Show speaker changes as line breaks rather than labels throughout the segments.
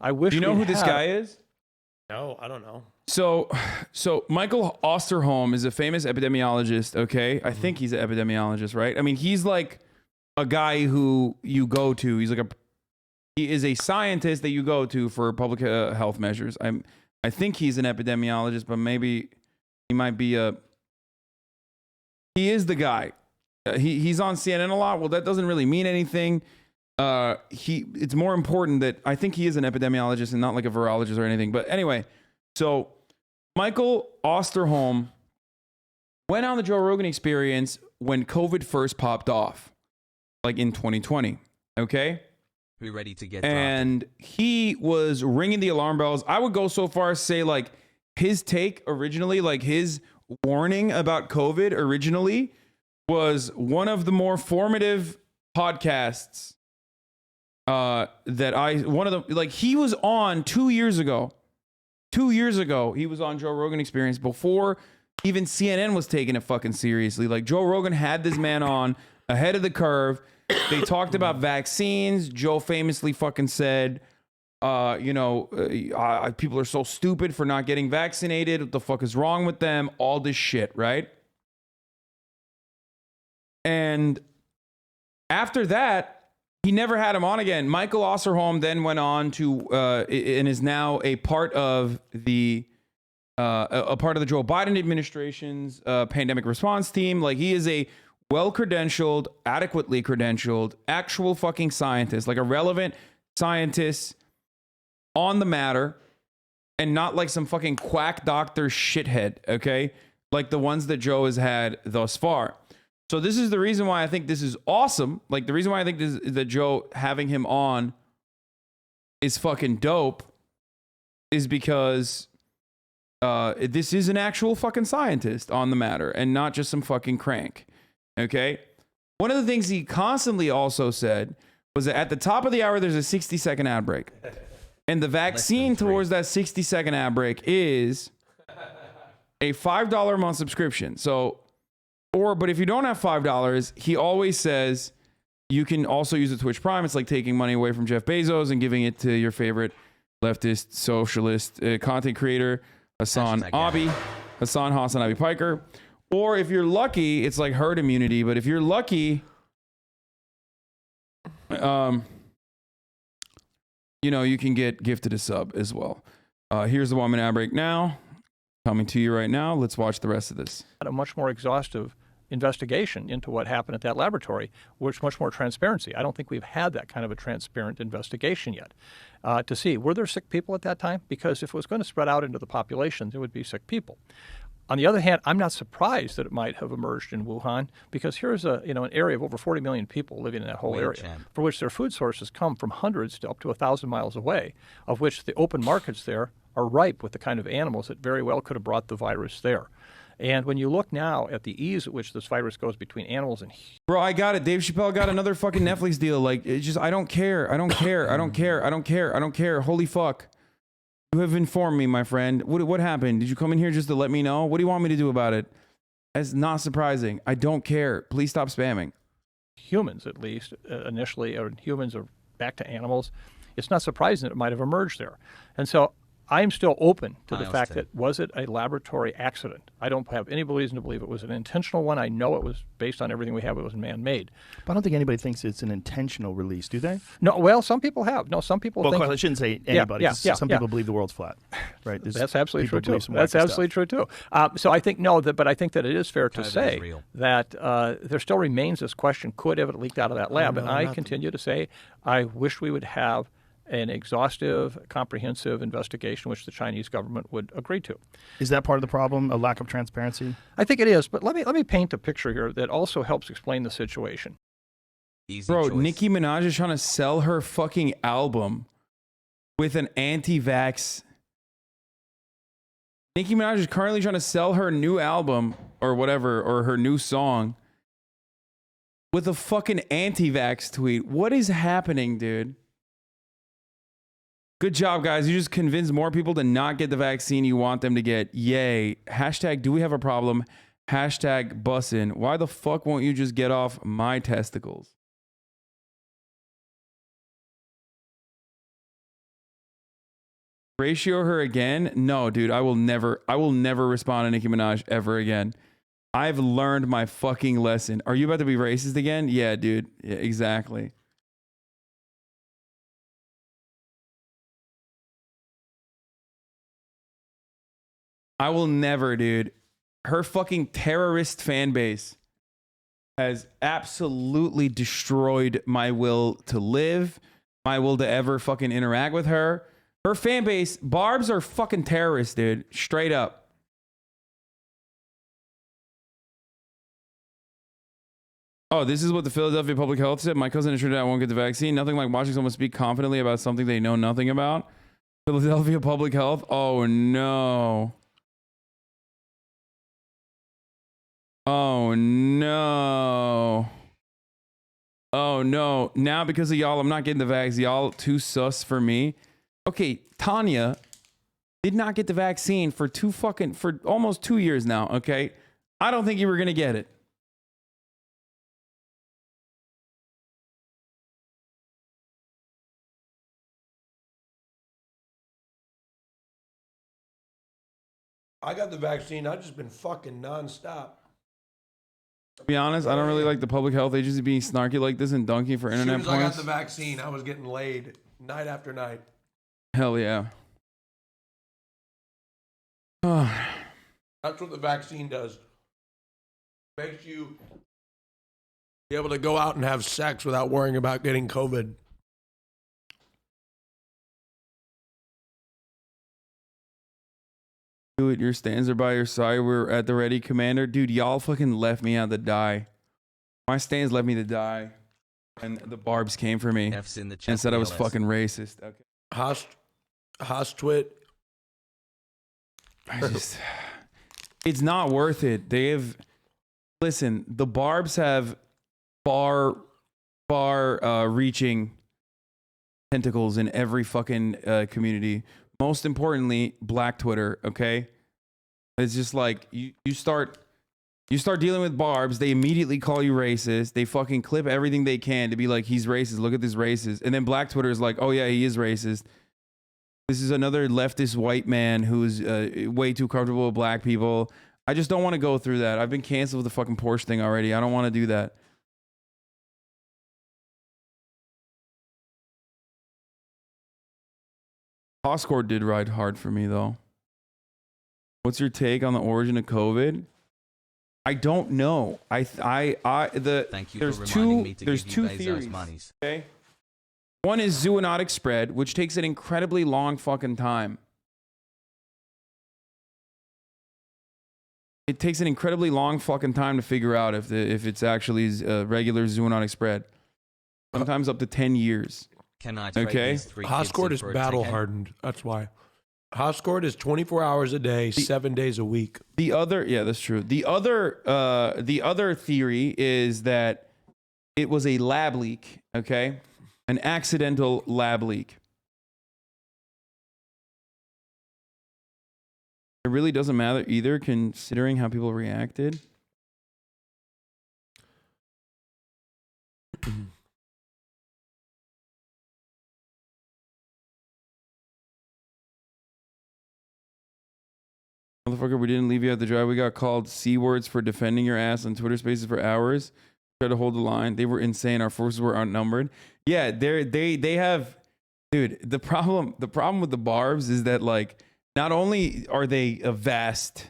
I wish.
Do you know who this guy is?
No, I don't know.
So Michael Osterholm is a famous epidemiologist. Okay, I think he's an epidemiologist, right? I mean, he's like a guy who you go to. He is a scientist that you go to for public health measures. I think he's an epidemiologist, but maybe he might be he is the guy. He's on CNN a lot. Well, that doesn't really mean anything. It's more important that I think he is an epidemiologist and not like a virologist or anything. But anyway, so Michael Osterholm went on the Joe Rogan Experience when COVID first popped off, like in 2020. Okay.
Be ready to get
and he was ringing the alarm bells. I would go so far as say like his take originally, like his warning about COVID originally was one of the more formative podcasts he was on 2 years ago. 2 years ago, he was on Joe Rogan Experience before even CNN was taking it fucking seriously. Like Joe Rogan had this man on ahead of the curve. They talked about vaccines. Joe famously fucking said, people are so stupid for not getting vaccinated. What the fuck is wrong with them? All this shit, right? And after that, he never had him on again. Michael Osterholm then went on to and is now a part of the Joe Biden administration's pandemic response team. Like he is a well-credentialed, adequately credentialed, actual fucking scientist, like a relevant scientist on the matter, and not like some fucking quack doctor shithead, okay? Like the ones that Joe has had thus far. So this is the reason why I think this is awesome. Like the reason why I think that Joe having him on is fucking dope is because this is an actual fucking scientist on the matter and not just some fucking crank. Okay. One of the things he constantly also said was that at the top of the hour, there's a 60-second ad break. And the vaccine towards that 60-second ad break is a $5 a month subscription. But if you don't have $5, he always says you can also use the Twitch Prime. It's like taking money away from Jeff Bezos and giving it to your favorite leftist, socialist content creator, HasanAbi, HasanAbi Piker. Or if you're lucky, it's like herd immunity. But if you're lucky, you can get gifted a sub as well. Here's the 1 minute ad break now. Coming to you right now. Let's watch the rest of this.
A much more exhaustive investigation into what happened at that laboratory, which much more transparency. I don't think we've had that kind of a transparent investigation yet to see, were there sick people at that time? Because if it was going to spread out into the population, there would be sick people. On the other hand, I'm not surprised that it might have emerged in Wuhan, because here's an area of over 40 million people living in that whole area, for which their food sources come from hundreds to up to 1,000 miles away, of which the open markets there are ripe with the kind of animals that very well could have brought the virus there. And when you look now at the ease at which this virus goes between animals and humans.
Bro, I got it. Dave Chappelle got another fucking Netflix deal. Like, it's just, I don't care. I don't care. Holy fuck. You have informed me, my friend. What happened? Did you come in here just to let me know? What do you want me to do about it? That's not surprising. I don't care. Please stop spamming.
Humans, at least, initially, or humans are back to animals. It's not surprising that it might have emerged there. And so I'm still open to the fact that, was it a laboratory accident? I don't have any reason to believe it was an intentional one. I know it was, based on everything we have, it was man-made.
But I don't think anybody thinks it's an intentional release, do they?
No, well, some people have. No, some people think...
Well, I shouldn't say anybody. Some people believe the world's flat, right?
That's absolutely true, too. That's absolutely true, too. So I think, but I think that it is fair to say that there still remains this question, could have it leaked out of that lab? And I continue to say, I wish we would have an exhaustive, comprehensive investigation, which the Chinese government would agree to.
Is that part of the problem, a lack of transparency?
I think it is, but let me paint a picture here that also helps explain the situation.
Bro, Nicki Minaj is trying to sell her fucking album with an anti-vax. Nicki Minaj is currently trying to sell her new album or whatever, or her new song with a fucking anti-vax tweet. What is happening, dude? Good job, guys. You just convinced more people to not get the vaccine you want them to get. Yay. Hashtag, do we have a problem? Hashtag, bussin'. Why the fuck won't you just get off my testicles? Ratio her again? No, dude, I will never respond to Nicki Minaj ever again. I've learned my fucking lesson. Are you about to be racist again? Yeah, dude. Yeah, exactly. I will never, dude. Her fucking terrorist fan base has absolutely destroyed my will to live, my will to ever fucking interact with her. Her fan base, Barbs are fucking terrorists, dude. Straight up. Oh, this is what the Philadelphia Public Health said. My cousin assured I won't get the vaccine. Nothing like watching someone speak confidently about something they know nothing about. Philadelphia Public Health. Oh, no. Oh, no. Oh, no. Now, because of y'all, I'm not getting the vax. Y'all too sus for me. Okay, Tanya did not get the vaccine for almost 2 years now, okay? I don't think you were going to get it.
I got the vaccine. I've just been fucking nonstop.
To be honest, I don't really like the public health agency being snarky like this and dunking for internet
As soon as
points.
I got the vaccine, I was getting laid night after night.
Hell yeah.
That's what the vaccine does. Makes you be able to go out and have sex without worrying about getting COVID.
Do it. Your stands are by your side. We're at the ready, Commander. Dude, y'all fucking left me out to die. My stands left me to die. And the Barbs came for me
F's in the chat,
and said I was
PLS.
fucking racist. Okay.
Haas twit.
It's not worth it. Listen, the Barbs have far reaching tentacles in every fucking community. Most importantly, Black Twitter, okay? It's just like you start dealing with Barbs, they immediately call you racist. They fucking clip everything they can to be like, he's racist. Look at this racist. And then Black Twitter is like, oh yeah, he is racist. This is another leftist white man who's way too comfortable with black people. I just don't want to go through that. I've been canceled with the fucking Porsche thing already. I don't want to do that. Oscord did ride hard for me though. What's your take on the origin of COVID? I don't know.
Thank you
there's
for reminding me to
there's
give you
two
Bezos
theories.
monies.
Okay. One is zoonotic spread, which takes an incredibly long fucking time. It takes an incredibly long fucking time to figure out if it's actually regular zoonotic spread. Sometimes up to 10 years.
Can I trade
Okay.
these 3
Hoscord
kids
is
for a
battle
ticket?
hardened. That's why. Hoscord is 24 hours a day, 7 days a week.
Yeah, that's true. The other theory is that it was a lab leak, okay? An accidental lab leak. It really doesn't matter either, considering how people reacted. Motherfucker, we didn't leave you at the dry. We got called C words for defending your ass on Twitter Spaces for hours. Try to hold the line. They were insane. Our forces were outnumbered. Yeah, they have, dude. The problem with the Barbs is that, like, not only are they a vast,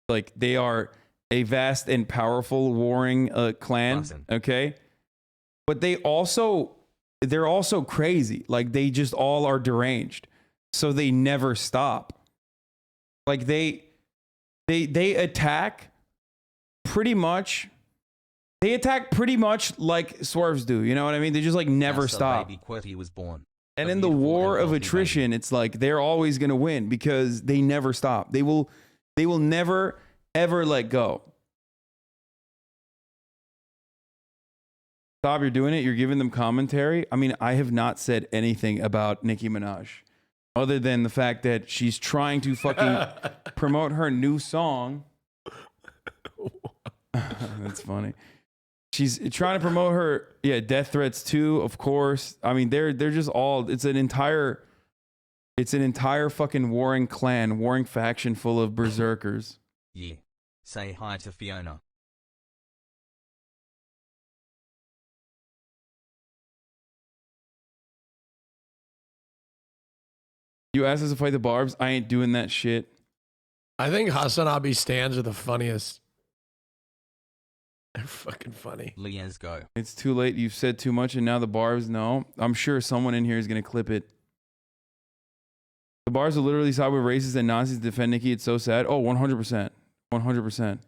like, they are a vast and powerful warring clan,
Awesome.
okay, but they're also crazy. Like, they just all are deranged, so they never stop. Like, they attack pretty much. They attack pretty much like Swerves do. You know what I mean? They just, like, never
That's the
stop.
baby QWERTY was born.
And
A
in the
beautiful
war
and
of
healthy
attrition, it's like they're always going to win because they never stop. They will never ever let go. Stop, you're doing it. You're giving them commentary. I mean, I have not said anything about Nicki Minaj other than the fact that she's trying to fucking promote her new song. That's funny. She's trying to promote her, death threats too, of course. I mean, they're just all, it's an entire It's an entire fucking warring clan, warring faction full of berserkers.
Yeah. Say hi to Fiona.
You asked us to fight the barbs? I ain't doing that shit.
I think HasanAbi stands are the funniest. They're fucking funny.
Let's go.
It's too late. You've said too much, and now the barbs, no. I'm sure someone in here is going to clip it. The barbs will literally side with racists and Nazis to defend Nicki. It's so sad. Oh, 100%. 100%.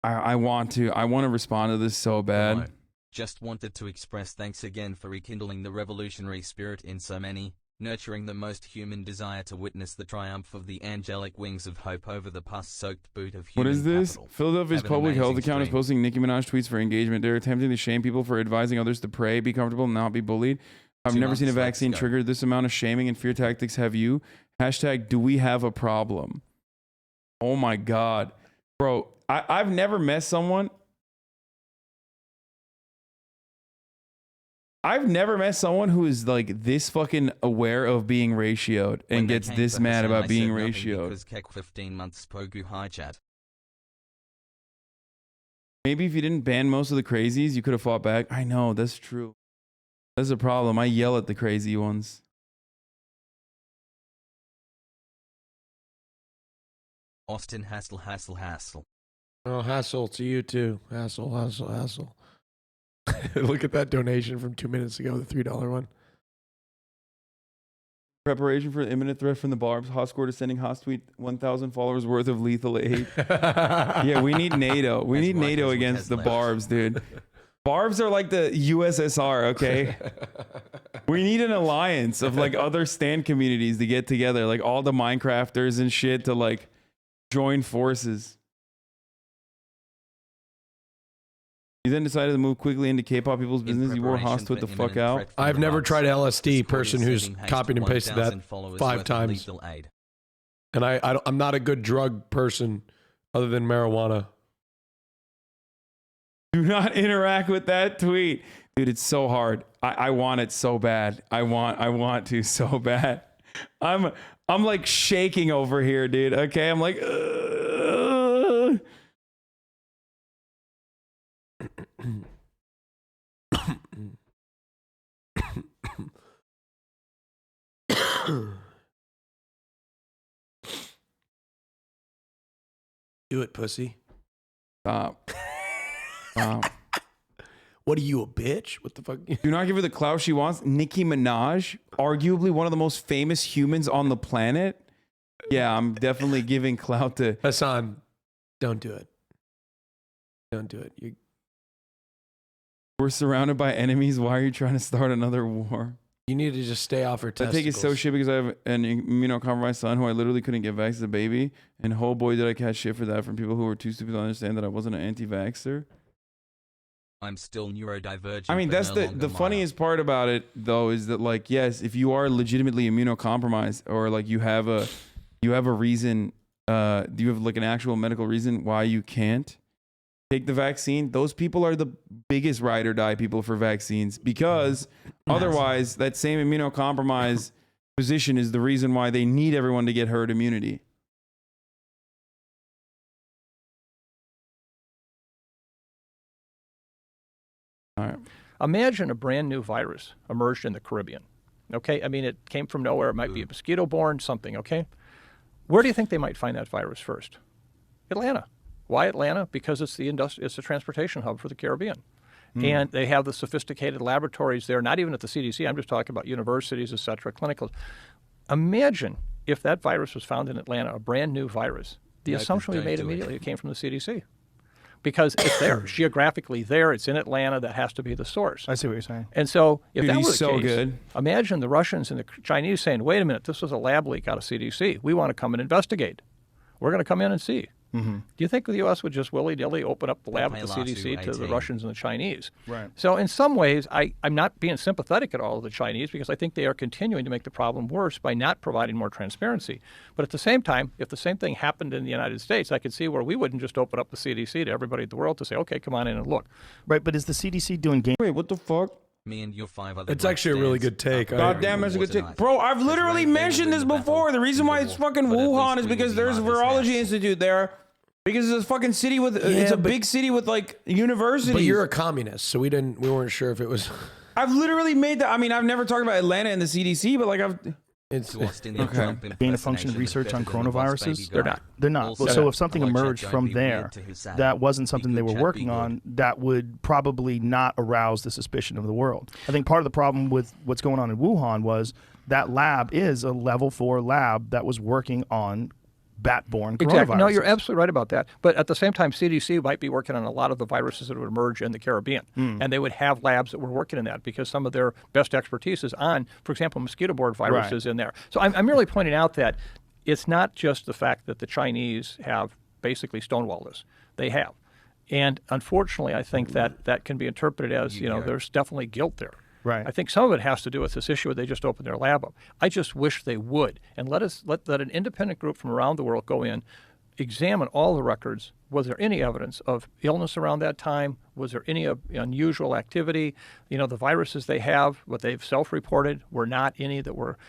I want to respond to this so bad.
Hello. Just wanted to express thanks again for rekindling the revolutionary spirit in so many, nurturing the most human desire to witness the triumph of the angelic wings of hope over the pus-soaked boot of human
What is this?
capital.
Philadelphia's
Have an
public health
amazing
account is
stream.
posting Nicki Minaj tweets for engagement. They're attempting to shame people for advising others to pray, be comfortable, and not be bullied. I've
2
never seen a
months, let's
vaccine
go.
trigger this amount of shaming and fear tactics. Have you? Hashtag do we have a problem? Oh my God. Bro, I've never met someone. I've never met someone who is like this fucking aware of being ratioed and
When they
gets
came
this
for
mad
Hasan,
about
I
being
said nothing
ratioed.
Because Kek 15 months Pogu high chat.
Maybe if you didn't ban most of the crazies, you could have fought back. I know, that's true. That's a problem. I yell at the crazy ones.
Austin hassle.
Oh, hassle to you too. Hassle. Look at that donation from 2 minutes ago, the $3 one.
Preparation for the imminent threat from the barbs. Hot score to sending Haas tweet 1,000 followers worth of lethal aid. Yeah, we need NATO. We
As
need
white
NATO
as
against
has
the
left.
barbs, dude. Barbs are like the USSR, okay? We need an alliance of like other stand communities to get together, like all the Minecrafters and shit to like join forces. You then decided to move quickly into K-pop people's business. You wore Haas to it the fuck out.
I've never tried LSD, person who's copied and pasted that 5 times. And I'm not a good drug person other than marijuana.
Do not interact with that tweet. Dude, it's so hard. I want it so bad. I want to so bad. I'm like shaking over here, dude. Okay, I'm like
Do it, pussy.
Stop. Stop.
What are you, a bitch? What the fuck?
Do not give her the clout she wants. Nicki Minaj, arguably one of the most famous humans on the planet. Yeah, I'm definitely giving clout to
Hasan, don't do it. Don't do it.
We're surrounded by enemies. Why are you trying to start another war?
You need to just stay off her
I
testicles.
take it so shit because I have an immunocompromised son who I literally couldn't get vaccinated as a baby. And oh boy, did I catch shit for that from people who were too stupid to understand that I wasn't an anti-vaxxer.
I'm still neurodivergent.
I mean,
but
that's
no
the
longer
funniest part about it, though, is that like, yes, if you are legitimately immunocompromised or like you have a reason, do you have like an actual medical reason why you can't take the vaccine? Those people are the biggest ride or die people for vaccines because otherwise that same immunocompromised position is the reason why they need everyone to get herd immunity. All right.
Imagine a brand new virus emerged in the Caribbean. Okay, I mean, it came from nowhere. It might be a mosquito-borne something, okay? Where do you think they might find that virus first? Atlanta. Why Atlanta? Because it's it's a transportation hub for the Caribbean. And they have the sophisticated laboratories there, not even at the CDC. I'm just talking about universities, et cetera, clinicals. Imagine if that virus was found in Atlanta, a brand new virus. The assumption we made immediately, it came from the CDC. Because it's there, geographically there, it's in Atlanta, that has to be the source.
I see what you're saying.
And so if
Dude,
that
he's
were the
so
case,
good.
Imagine the Russians and the Chinese saying, wait a minute, this was a lab leak out of CDC. We want to come and investigate. We're going to come in and see. Do you think the U.S. would just willy-nilly open up the lab at the CDC to the Russians and the Chinese?
Right.
So in some ways, I'm not being sympathetic at all to the Chinese because I think they are continuing to make the problem worse by not providing more transparency. But at the same time, if the same thing happened in the United States, I could see where we wouldn't just open up the CDC to everybody in the world to say, okay, come on in and look.
Right, but is the CDC doing game?
Wait, what the fuck?
Me and your 5 other.
It's actually a really good take.
God damn, that's a good take. Bro, I've literally mentioned this before. The reason why it's fucking Wuhan is because there's a virology institute there. Because it's a fucking city with, it's a big city with like universities.
But you're a communist, so we weren't sure if it was.
I've literally made that. I mean, I've never talked about Atlanta and the CDC, but like
It's
okay.
Gain-of-function research on coronaviruses? They're not.
Also,
So if something emerged from there that wasn't something they were working on, that would probably not arouse the suspicion of the world. I think part of the problem with what's going on in Wuhan was that lab is a level 4 lab that was working on bat-borne coronaviruses.
Exactly. No, you're absolutely right about that. But at the same time, CDC might be working on a lot of the viruses that would emerge in the Caribbean. And they would have labs that were working in that because some of their best expertise is on, for example, mosquito-borne viruses in there. So I'm merely pointing out that it's not just the fact that the Chinese have basically stonewalled us. They have. And unfortunately, I think that can be interpreted as, there's definitely guilt there.
Right.
I think some of it has to do with this issue where they just opened their lab up. I just wish they would. And let an independent group from around the world go in, examine all the records. Was there any evidence of illness around that time? Was there any unusual activity? The viruses they have, what they've self-reported, were not any that were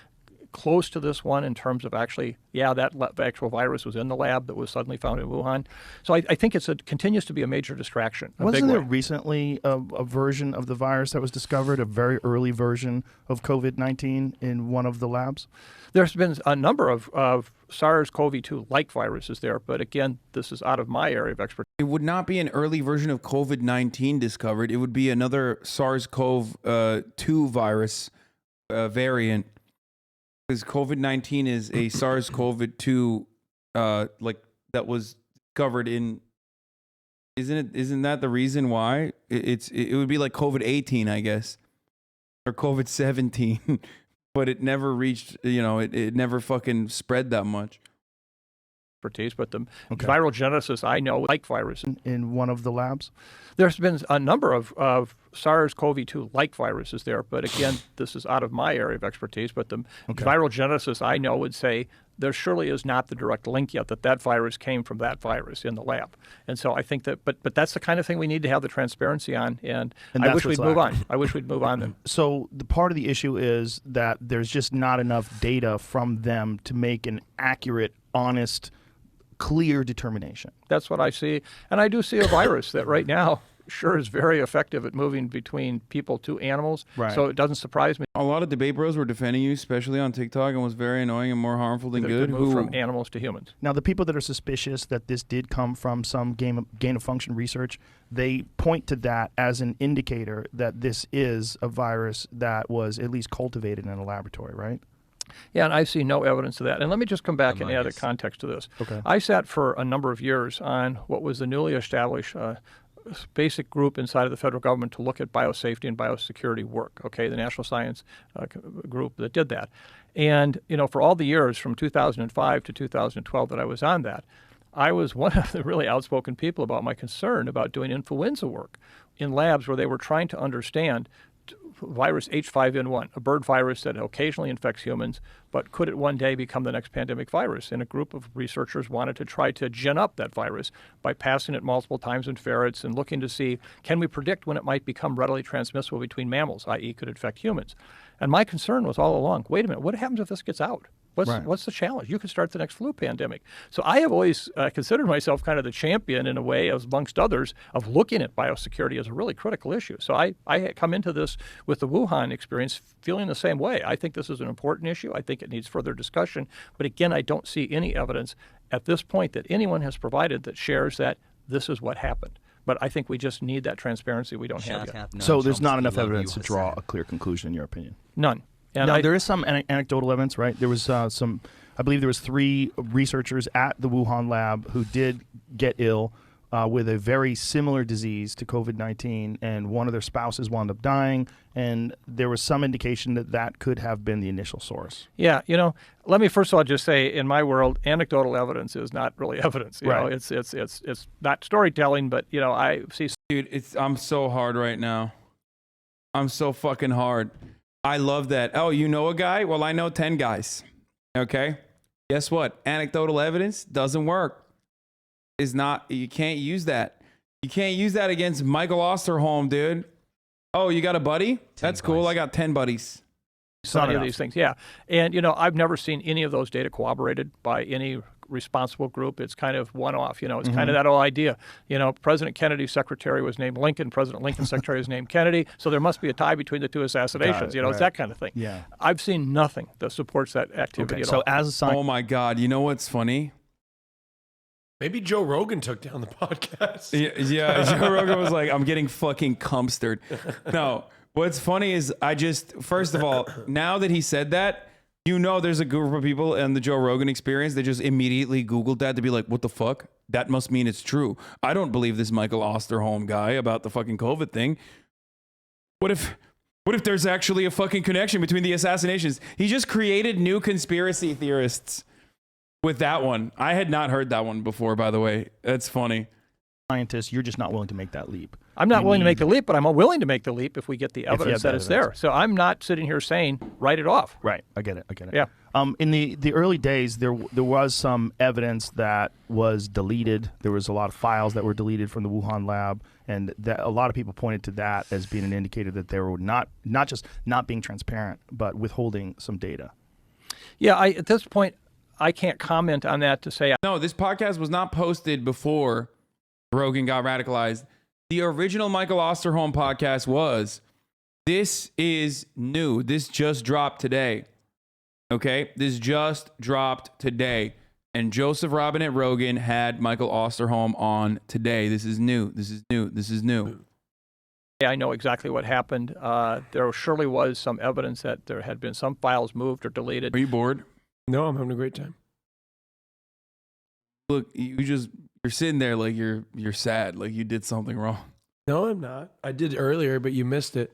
close to this one in terms of actually, that actual virus was in the lab that was suddenly found in Wuhan. So I think it continues to be a major distraction.
Wasn't there recently a version of the virus that was discovered, a very early version of COVID-19 in one of the labs?
There's been a number of SARS-CoV-2-like viruses there, but again, this is out of my area of expertise.
It would not be an early version of COVID-19 discovered. It would be another SARS-CoV-2 virus variant. Because COVID-19 is a SARS-CoV-2, that was covered in. Isn't that the reason why it would be like COVID-18, I guess, or COVID-17, but it never reached. It never fucking spread that much.
But the viral geneticists I know like viruses
in one of the labs.
There's been a number of SARS-CoV-2-like viruses there, but again, this is out of my area of expertise. But the viral geneticists I know would say there surely is not the direct link yet that virus came from that virus in the lab. And so I think that, but that's the kind of thing we need to have the transparency on. And I wish we'd move on. I wish we'd move on then.
So the part of the issue is that there's just not enough data from them to make an accurate, honest, clear determination.
That's what I see. And I do see a virus that right now sure is very effective at moving between people to animals.
Right.
So it doesn't surprise me.
A lot of debate bros were defending you, especially on TikTok, and was very annoying and more harmful than good.
Move from animals to humans.
Now, the people that are suspicious that this did come from some gain-of-function research, they point to that as an indicator that this is a virus that was at least cultivated in a laboratory, right?
Yeah, and I see no evidence of that. And let me just come back and add a context to this.
Okay.
I sat for a number of years on what was the newly established basic group inside of the federal government to look at biosafety and biosecurity work, the National Science Group that did that. And, for all the years from 2005 to 2012 that I was on that, I was one of the really outspoken people about my concern about doing influenza work in labs where they were trying to understand virus H5N1, a bird virus that occasionally infects humans, but could it one day become the next pandemic virus? And a group of researchers wanted to try to gin up that virus by passing it multiple times in ferrets and looking to see, can we predict when it might become readily transmissible between mammals, i.e. could infect humans? And my concern was all along, wait a minute, what happens if this gets out? What's the challenge? You could start the next flu pandemic. So I have always considered myself kind of the champion in a way, as amongst others, of looking at biosecurity as a really critical issue. So I come into this with the Wuhan experience feeling the same way. I think this is an important issue. I think it needs further discussion. But again, I don't see any evidence at this point that anyone has provided that shares that this is what happened. But I think we just need that transparency we don't have yet.
So there's not enough evidence to draw a clear conclusion, in your opinion?
None. And
now, there is some anecdotal evidence, right? There was I believe there was 3 researchers at the Wuhan lab who did get ill with a very similar disease to COVID-19, and one of their spouses wound up dying, and there was some indication that could have been the initial source.
Yeah, let me first of all just say, in my world, anecdotal evidence is not really evidence. You know, it's not storytelling, but I see.
Dude, I'm so hard right now. I'm so fucking hard. I love that. Oh, you know a guy? Well, I know 10 guys. Okay? Guess what? Anecdotal evidence doesn't work. You can't use that. You can't use that against Michael Osterholm, dude. Oh, you got a buddy? That's cool. I got 10 buddies.
Some of these things, yeah. And, you know, I've never seen any of those data corroborated by any responsible group. It's kind of one-off, you know. It's kind of that whole idea. You know, President Kennedy's secretary was named Lincoln. President Lincoln's secretary was named Kennedy. So there must be a tie between the two assassinations. You know, it's that kind of thing.
Yeah.
I've seen nothing that supports that activity at all.
So as a scientist,
Oh, my God. You know what's funny?
Maybe Joe Rogan took down the podcast.
Yeah, Joe Rogan was like, I'm getting fucking cumpstered. No, what's funny is first of all, now that he said that, you know there's a group of people in the Joe Rogan Experience that just immediately Googled that to be like, what the fuck? That must mean it's true. I don't believe this Michael Osterholm guy about the fucking COVID thing. What if there's actually a fucking connection between the assassinations? He just created new conspiracy theorists with that one. I had not heard that one before, by the way. That's funny.
scientist, you're just not willing to make that leap.
I'm not willing to make the leap, but I'm willing to make the leap if we get the evidence that it's there. So I'm not sitting here saying, write it off.
Right. I get it.
Yeah.
In the early days, there was some evidence that was deleted. There was a lot of files that were deleted from the Wuhan lab, and that a lot of people pointed to that as being an indicator that they were not just not being transparent, but withholding some data.
Yeah. At this point, I can't comment on that to say.
No, this podcast was not posted before Rogan got radicalized. The original Michael Osterholm podcast was. This is new. This just dropped today. Okay? This just dropped today. And Joseph Robinette Rogan had Michael Osterholm on today. This is new. This is new. This is new.
I know exactly what happened. There surely was some evidence that there had been some files moved or deleted.
Are you bored?
No, I'm having a great time.
Look, you're sitting there like you're sad, like you did something wrong.
No, I'm not. I did earlier, but you missed it.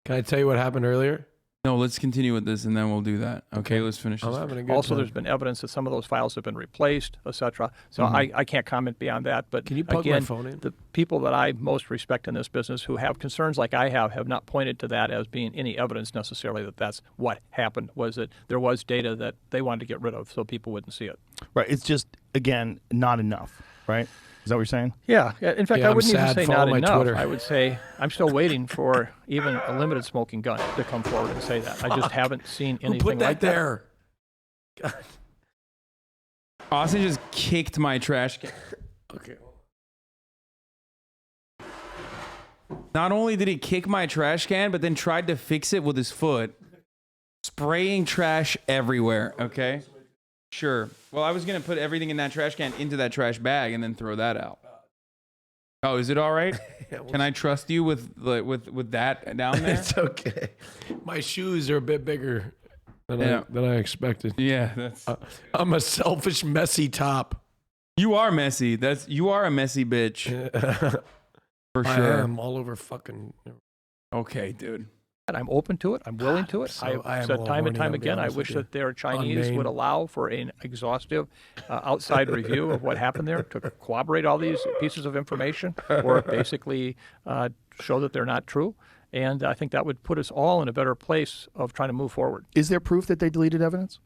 Can I tell you what happened earlier?
No, let's continue with this and then we'll do that. Okay, let's finish this.
I'm having a good
Also,
time.
there's been evidence that some of those files have been replaced, etc. So I can't comment beyond that. But
Can you plug
again,
my phone in?
the people that I most respect in this business who have concerns like I have not pointed to that as being any evidence necessarily that that's what happened. Was that there was data that they wanted to get rid of so people wouldn't see it.
Right. It's just, again, not enough, right? Is that what you're saying?
Yeah. In fact,
Yeah,
I
I'm
wouldn't even
sad.
say
Follow
not
my
enough.
Twitter.
I would say I'm still waiting for even a limited smoking gun to come forward and say that. I just haven't seen anything
Who put that
like
there?
Austin just kicked my trash can.
Okay.
Not only did he kick my trash can, but then tried to fix it with his foot, spraying trash everywhere. Okay, sure. Well, I was gonna put everything in that trash can into that trash bag and then throw that out. Oh, is it all right? Can I trust you with that down there?
It's okay. My shoes are a bit bigger than I expected.
Yeah, that's.
I'm a selfish, messy top.
You are messy. You are a messy bitch for
I
sure.
am all over fucking.
Okay, dude.
And I'm open to it. I'm willing to it.
I am
I've
a
said
little
time and
horny,
time
I'll be
again, I
honest
wish
with you.
that their Chinese
Maine.
would allow for an exhaustive outside review of what happened there to corroborate all these pieces of information or basically show that they're not true. And I think that would put us all in a better place of trying to move forward.
Is there proof that they deleted evidence?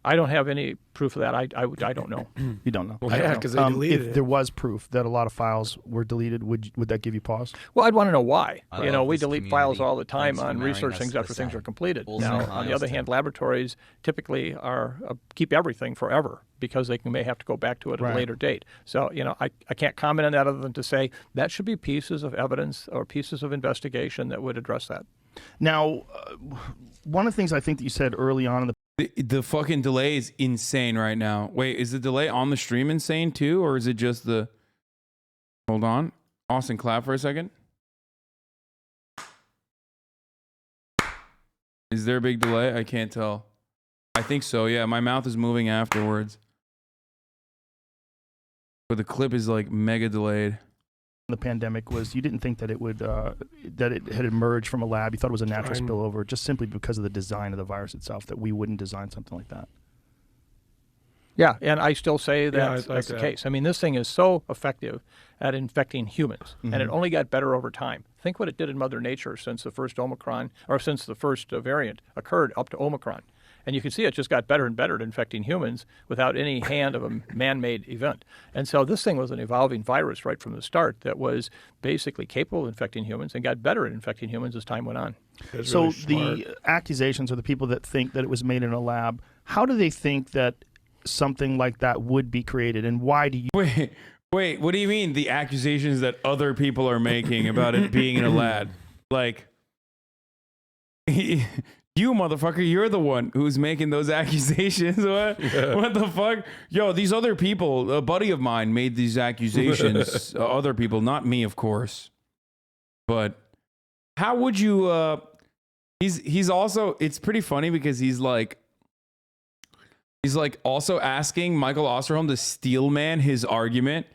I don't have any proof of that. I don't know.
You don't know.
Well, yeah, because they deleted
if
it.
there was proof that a lot of files were deleted, would that give you pause?
Well, I'd want to know why.
I
You know,
love
we
this
delete files
community.
all the time
Thanks for
on
marrying
research
us
things
to
after
the
things
same.
are completed.
Also
Now,
in
on the other
Austin.
hand, laboratories typically are keep everything forever because they may have to go back to it at
Right.
a later date. So, you know, I can't comment on that other than to say that should be pieces of evidence or pieces of investigation that would address that.
Now, one of the things I think that you said early on in the
The fucking delay is insane right now. Wait, is the delay on the stream insane too, or is it just the? Hold on, Austin, clap for a second. Is there a big delay? I can't tell. I think so. Yeah, my mouth is moving afterwards, but the clip is like mega delayed.
pandemic was you didn't think that it would that it had emerged from a lab. You thought it was a natural spillover, just simply because of the design of the virus itself. That we wouldn't design something like that.
Yeah, and I still say that's
like
the
that.
case. I mean, this thing is so effective at infecting humans, and it only got better over time. Think what it did in Mother Nature since the first Omicron, or since the first variant occurred up to Omicron. And you can see it just got better and better at infecting humans without any hand of a man-made event. And so this thing was an evolving virus right from the start that was basically capable of infecting humans and got better at infecting humans as time went on.
That's
So
really smart.
the accusations, or the people that think that it was made in a lab, how do they think that something like that would be created, and why do you?
Wait, what do you mean the accusations that other people are making about it being in a lab? Like, you motherfucker, you're the one who's making those accusations. What? What the fuck? Yo, these other people, a buddy of mine made these accusations. Other people, not me, of course. But how would you, he's also, it's pretty funny because he's like also asking Michael Osterholm to steel man his argument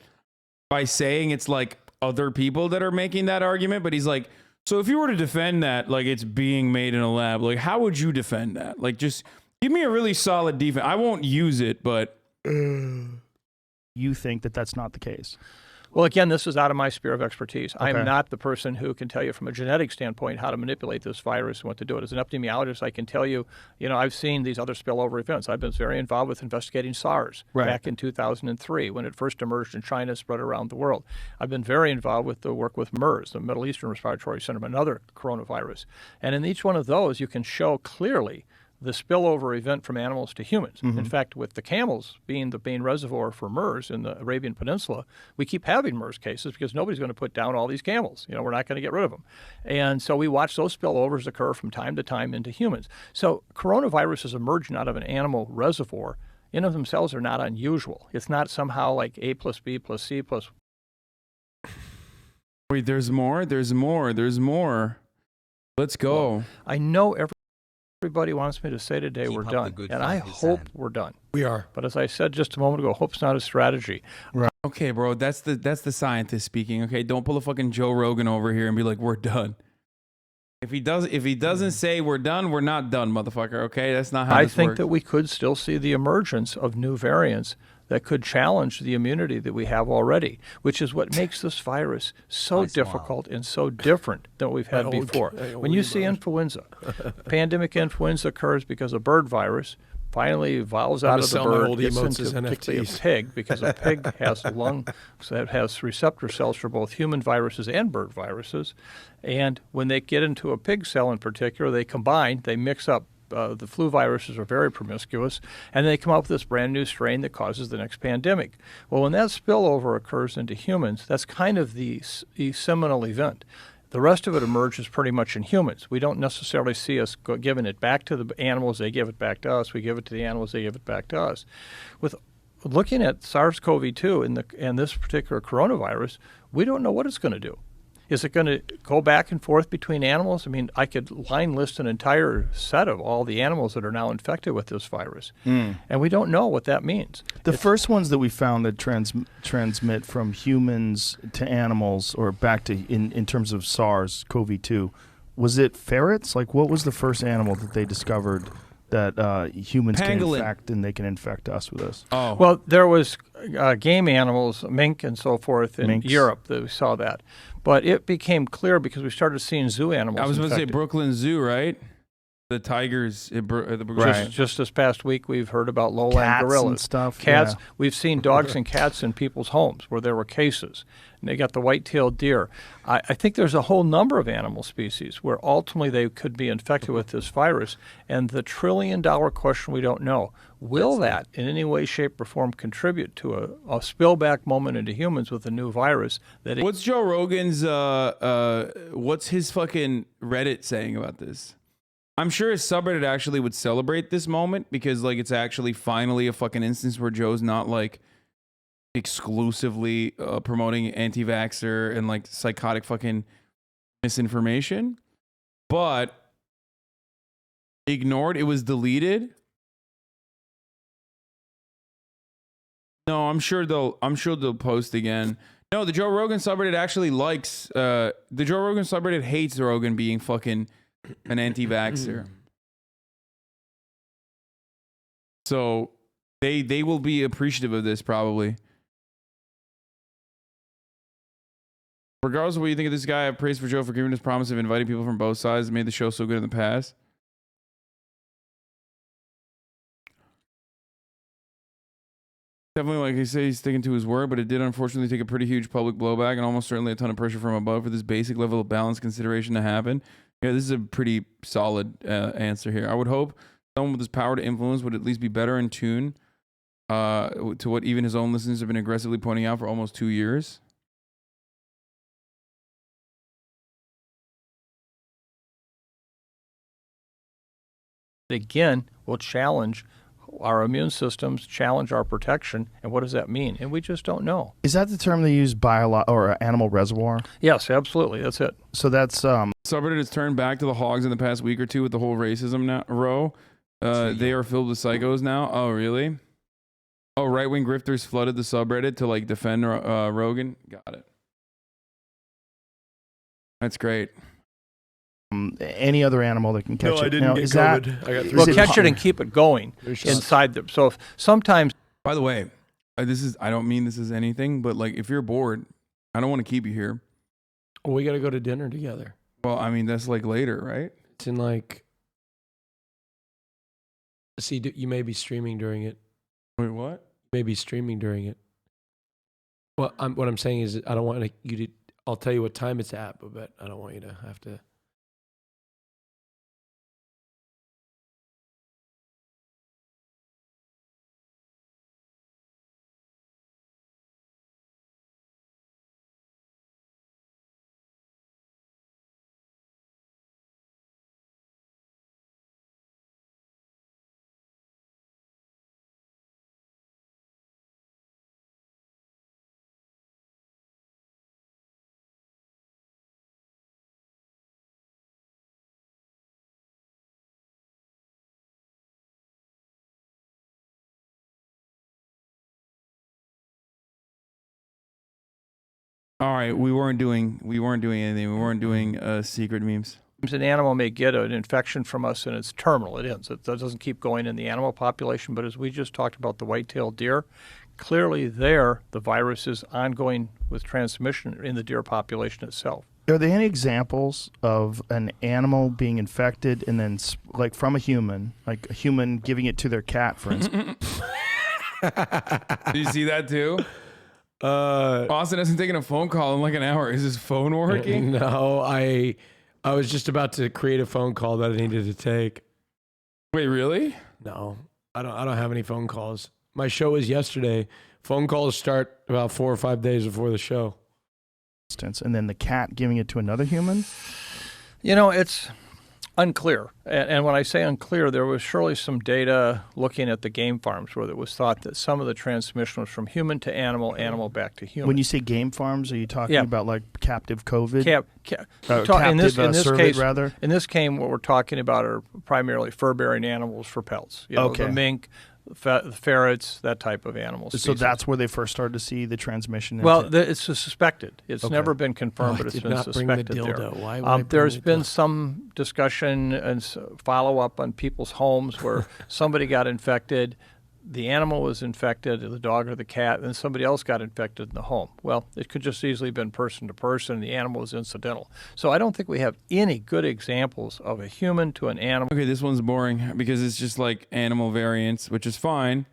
by saying it's like other people that are making that argument. But he's like, so if you were to defend that, like it's being made in a lab, like how would you defend that? Like just give me a really solid defense. I won't use it, but
You think that that's not the case?
Well, again, this is out of my sphere of expertise.
Okay.
I'm not the person who can tell you from a genetic standpoint how to manipulate this virus and what to do it. As an epidemiologist, I can tell you, I've seen these other spillover events. I've been very involved with investigating SARS back in 2003 when it first emerged in China, spread around the world. I've been very involved with the work with MERS, the Middle Eastern Respiratory Syndrome, another coronavirus. And in each one of those, you can show clearly the spillover event from animals to humans. In fact, with the camels being the main reservoir for MERS in the Arabian Peninsula, we keep having MERS cases because nobody's going to put down all these camels. We're not going to get rid of them. And so we watch those spillovers occur from time to time into humans. So coronaviruses emerging out of an animal reservoir in of themselves are not unusual. It's not somehow like A plus B plus C plus...
wait, there's more. Let's go.
Well, I know everybody wants me to say today
Keep
we're
up
done,
the good
and
fight,
I hope
Hasan.
we're done.
We are.
But as I said just a moment ago, hope's not a strategy.
Okay, bro, that's the scientist speaking. Okay, don't pull a fucking Joe Rogan over here and be like, we're done. If he doesn't say we're done, we're not done, motherfucker. Okay, that's not how
I
this
think
works.
that we could still see the emergence of new variants that could challenge the immunity that we have already, which is what makes this virus so difficult and so different than what we've had before. When you see influenza, pandemic influenza occurs because a bird virus finally evolves out of the bird, gets into particularly a pig, because a pig has lungs that has receptor cells for both human viruses and bird viruses. And when they get into a pig cell in particular, they combine, they mix up. The flu viruses are very promiscuous, and they come up with this brand new strain that causes the next pandemic. Well, when that spillover occurs into humans, that's kind of the seminal event. The rest of it emerges pretty much in humans. We don't necessarily see us giving it back to the animals. They give it back to us. We give it to the animals. They give it back to us. With looking at SARS-CoV-2 and this particular coronavirus, we don't know what it's going to do. Is it going to go back and forth between animals? I mean, I could line list an entire set of all the animals that are now infected with this virus, and we don't know what that means.
The first ones that we found that transmit from humans to animals, or back to in terms of SARS-CoV-2, was it ferrets? Like, what was the first animal that they discovered that humans can infect, and they can infect us with this?
Oh,
Well, there was game animals, mink and so forth in Europe that we saw that. But it became clear because we started seeing zoo animals
I was about to say
infected.
Brooklyn Zoo, right? The tigers.
Just this past week, we've heard about lowland
Cats
gorillas.
and stuff.
Cats.
Yeah.
We've seen dogs and cats in people's homes where there were cases. And they got the white-tailed deer. I think there's a whole number of animal species where ultimately they could be infected with this virus. And the trillion-dollar question we don't know, will that in any way, shape, or form contribute to a spillback moment into humans with a new virus?
What's Joe Rogan's, what's his fucking Reddit saying about this? I'm sure his subreddit actually would celebrate this moment because, like, it's actually finally a fucking instance where Joe's not, like, exclusively promoting anti-vaxxer and, like, psychotic fucking misinformation. But ignored. It was deleted. No, I'm sure they'll post again. No, the Joe Rogan subreddit actually likes, the Joe Rogan subreddit hates Rogan being fucking an anti-vaxxer. So they will be appreciative of this probably. Regardless of what you think of this guy, I have praise for Joe for giving his promise of inviting people from both sides that made the show so good in the past. Definitely, like he said, he's sticking to his word, but it did unfortunately take a pretty huge public blowback and almost certainly a ton of pressure from above for this basic level of balance consideration to happen. Yeah, this is a pretty solid answer here. I would hope someone with this power to influence would at least be better in tune to what even his own listeners have been aggressively pointing out for almost 2 years.
Again, will challenge our immune systems, challenge our protection, and what does that mean? And we just don't know.
Is that the term they use, or animal reservoir?
Yes, absolutely. That's it.
So that's
Subreddit has turned back to the hogs in the past week or two with the whole racism row. They are filled with psychos now. Oh, really? Oh, right-wing grifters flooded the subreddit to like defend Rogan. Got it. That's great.
any other animal that can catch it.
I didn't get
is
COVID.
That,
I got
Well,
three.
catch it and keep it going inside them. So if sometimes,
By the way, I don't mean this is anything, but like if you're bored, I don't want to keep you here.
Well, we got to go to dinner together.
Well, I mean, that's like later, right?
It's in like. See, you may be streaming during it.
Wait, what?
You may be streaming during it. Well, what I'm saying is, I don't want you to. I'll tell you what time it's at, but I don't want you to have to.
All right, we weren't doing anything. We weren't doing secret memes.
an animal may get an infection from us and it's terminal. It ends. It doesn't keep going in the animal population. But as we just talked about the white-tailed deer, clearly there the virus is ongoing with transmission in the deer population itself.
Are there any examples of an animal being infected and then, like, from a human, like a human giving it to their cat, for instance?
Did you see that too? Austin hasn't taken a phone call in like an hour. Is his phone working?
No, I was just about to create a phone call that I needed to take.
Wait, really?
No, I don't have any phone calls. My show is yesterday. Phone calls start about 4 or 5 days before the show.
And then the cat giving it to another human?
You know, it's unclear. And when I say unclear, there was surely some data looking at the game farms where it was thought that some of the transmission was from human to animal, animal back to human.
When you say game farms, are you talking about like captive COVID?
In this case,
rather?
In this case, what we're talking about are primarily fur-bearing animals for pelts. You know, the mink, the ferrets, that type of animal species.
So that's where they first started to see the transmission?
Well, it's suspected. It's never been confirmed, but it's been suspected there. There's been some discussion and follow-up on people's homes where somebody got infected, the animal was infected, the dog or the cat, and somebody else got infected in the home. Well, it could just easily have been person to person, and the animal was incidental. So I don't think we have any good examples of a human to an animal.
Okay, this one's boring because it's just like animal variants, which is fine.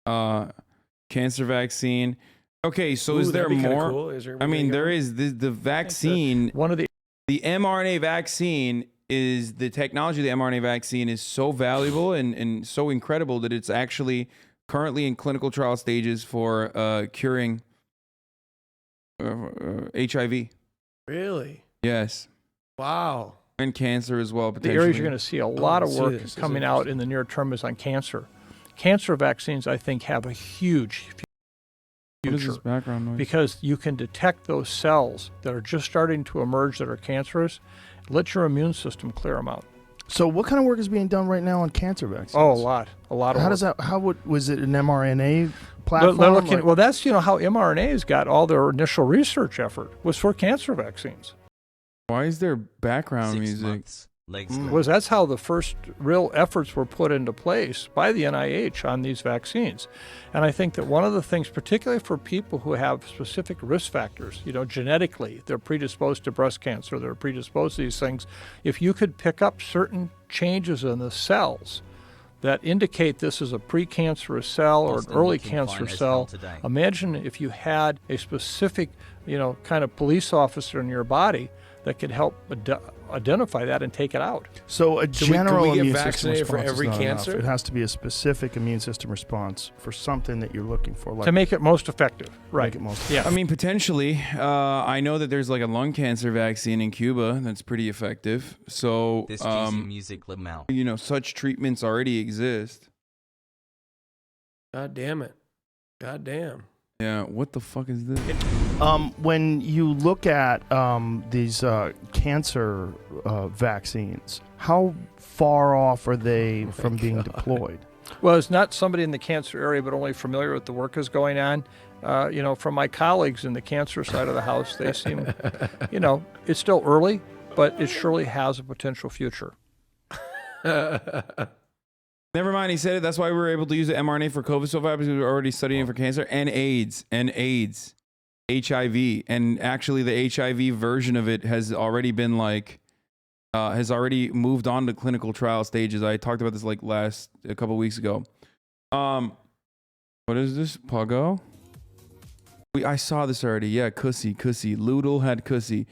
Cancer vaccine. Okay, so is there more?
Cool. Is there
I mean, there is the vaccine.
One of the
mRNA vaccine is the technology of the mRNA vaccine is so valuable and so incredible that it's actually currently in clinical trial stages for curing HIV.
Really?
Yes.
Wow.
And cancer as well,
The
potentially.
areas you're going to see a lot of work coming out in the near term is on cancer. Cancer vaccines, I think, have a huge
What is this background noise?
because you can detect those cells that are just starting to emerge that are cancerous. Let your immune system clear them out.
So what kind of work is being done right now on cancer vaccines?
Oh, a lot of
How
work.
does that? Was it an mRNA platform?
Well, that's how mRNA's got all their initial research effort was for cancer vaccines.
Why is there background
6
music?
months. Legs go.
Was that's how the first real efforts were put into place by the NIH on these vaccines. And I think that one of the things, particularly for people who have specific risk factors, genetically, they're predisposed to breast cancer, they're predisposed to these things, if you could pick up certain changes in the cells that indicate this is a precancerous cell or an
Austin
early
looking fine
cancer
as
cell.
hell today.
Imagine if you had a specific, kind of police officer in your body that could help identify that and take it out.
So a general
can we get
immune system
vaccinated for
response is
every
not enough.
cancer?
It has to be a specific immune system response for something that you're looking for. Like
To make it most effective. Right.
make it most
Yeah.
I mean, potentially. I know that there's like a lung cancer vaccine in Cuba that's pretty effective. So,
This cheesy music Lamau.
Such treatments already exist.
God damn it. God damn.
Yeah, what the fuck is this?
When you look at these cancer vaccines, how far off are they from being deployed?
Well, it's not somebody in the cancer area, but only familiar with the work that's going on. From my colleagues in the cancer side of the house, they seem, it's still early, but it surely has a potential future.
Never mind, he said it. That's why we were able to use the mRNA for COVID so fast, because we were already studying for cancer and AIDS, HIV. And actually, the HIV version of it has already been has already moved on to clinical trial stages. I talked about this a couple weeks ago. What is this? Pogo? I saw this already. Yeah, Cussy. Loodle had Cussy.